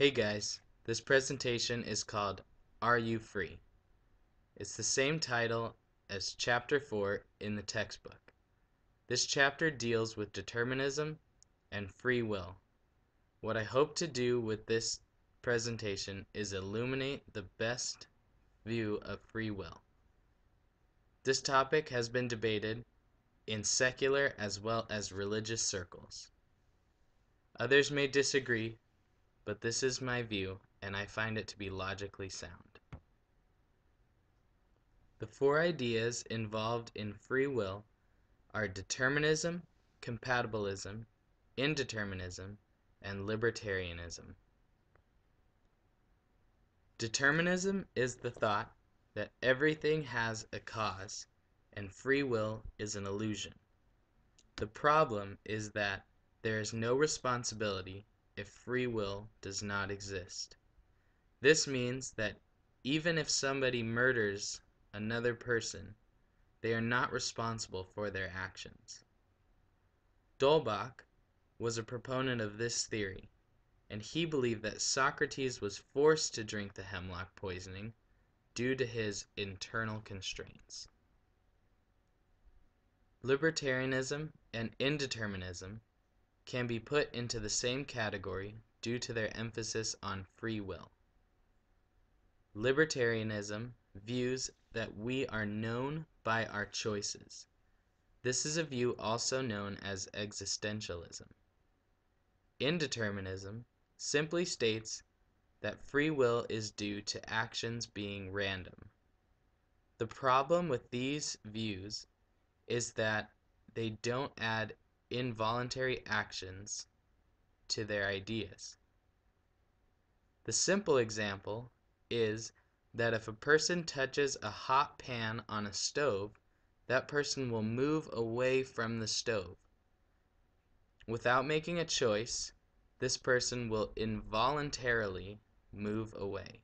Hey guys, this presentation is called Are You Free? It's the same title as Chapter 4 in the textbook. This chapter deals with determinism and free will. What I hope to do with this presentation is illuminate the best view of free will. This topic has been debated in secular as well as religious circles. Others may disagree, but this is my view, and I find it to be logically sound. The four ideas involved in free will are determinism, compatibilism, indeterminism, and libertarianism. Determinism is the thought that everything has a cause, and free will is an illusion. The problem is that there is no responsibility if free will does not exist. This means that even if somebody murders another person, they are not responsible for their actions. D'Holbach was a proponent of this theory, and he believed that Socrates was forced to drink the hemlock poisoning due to his internal constraints. Libertarianism and indeterminism can be put into the same category due to their emphasis on free will. Libertarianism views that we are known by our choices. This is a view also known as existentialism. Indeterminism simply states that free will is due to actions being random. The problem with these views is that they don't add involuntary actions to their ideas. The simple example is that if a person touches a hot pan on a stove, that person will move away from the stove. Without making a choice, this person will involuntarily move away.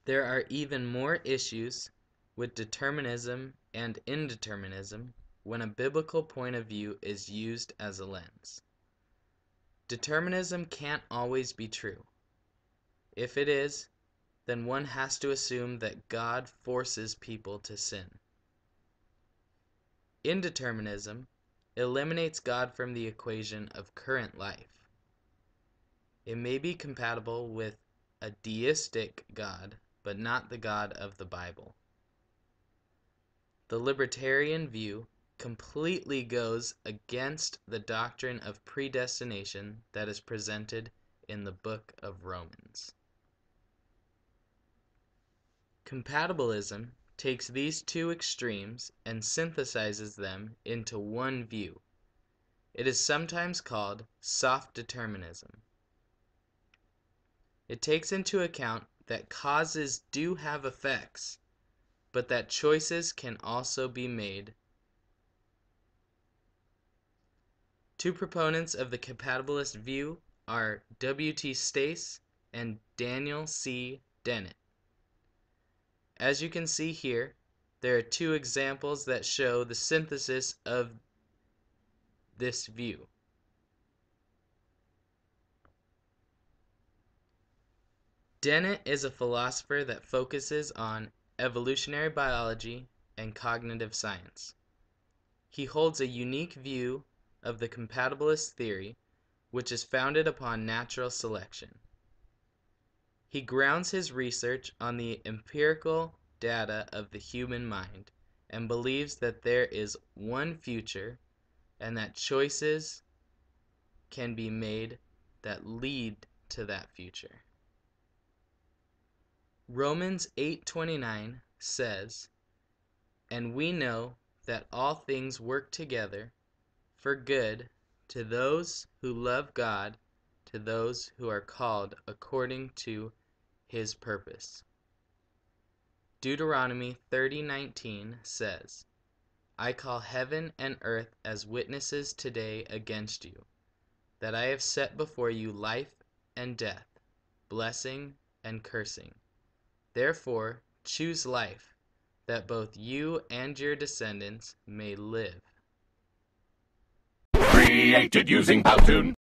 There are even more issues with determinism and indeterminism when a biblical point of view is used as a lens. Determinism can't always be true. If it is, then one has to assume that God forces people to sin. Indeterminism eliminates God from the equation of current life. It may be compatible with a deistic God, but not the God of the Bible. The libertarian view completely goes against the doctrine of predestination that is presented in the book of Romans. Compatibilism takes these two extremes and synthesizes them into one view. It is sometimes called soft determinism. It takes into account that causes do have effects, but that choices can also be made. Two proponents of the compatibilist view are W.T. Stace and Daniel C. Dennett. As you can see here, there are two examples that show the synthesis of this view. Dennett is a philosopher that focuses on evolutionary biology and cognitive science. He holds a unique view of the compatibilist theory, which is founded upon natural selection. He grounds his research on the empirical data of the human mind and believes that there is one future and that choices can be made that lead to that future. Romans 8:29 says, "And we know that all things work together for good to those who love God, to those who are called according to his purpose." Deuteronomy 30:19 says, "I call heaven and earth as witnesses today against you, that I have set before you life and death, blessing and cursing. Therefore choose life, that both you and your descendants may live." Created using Powtoon.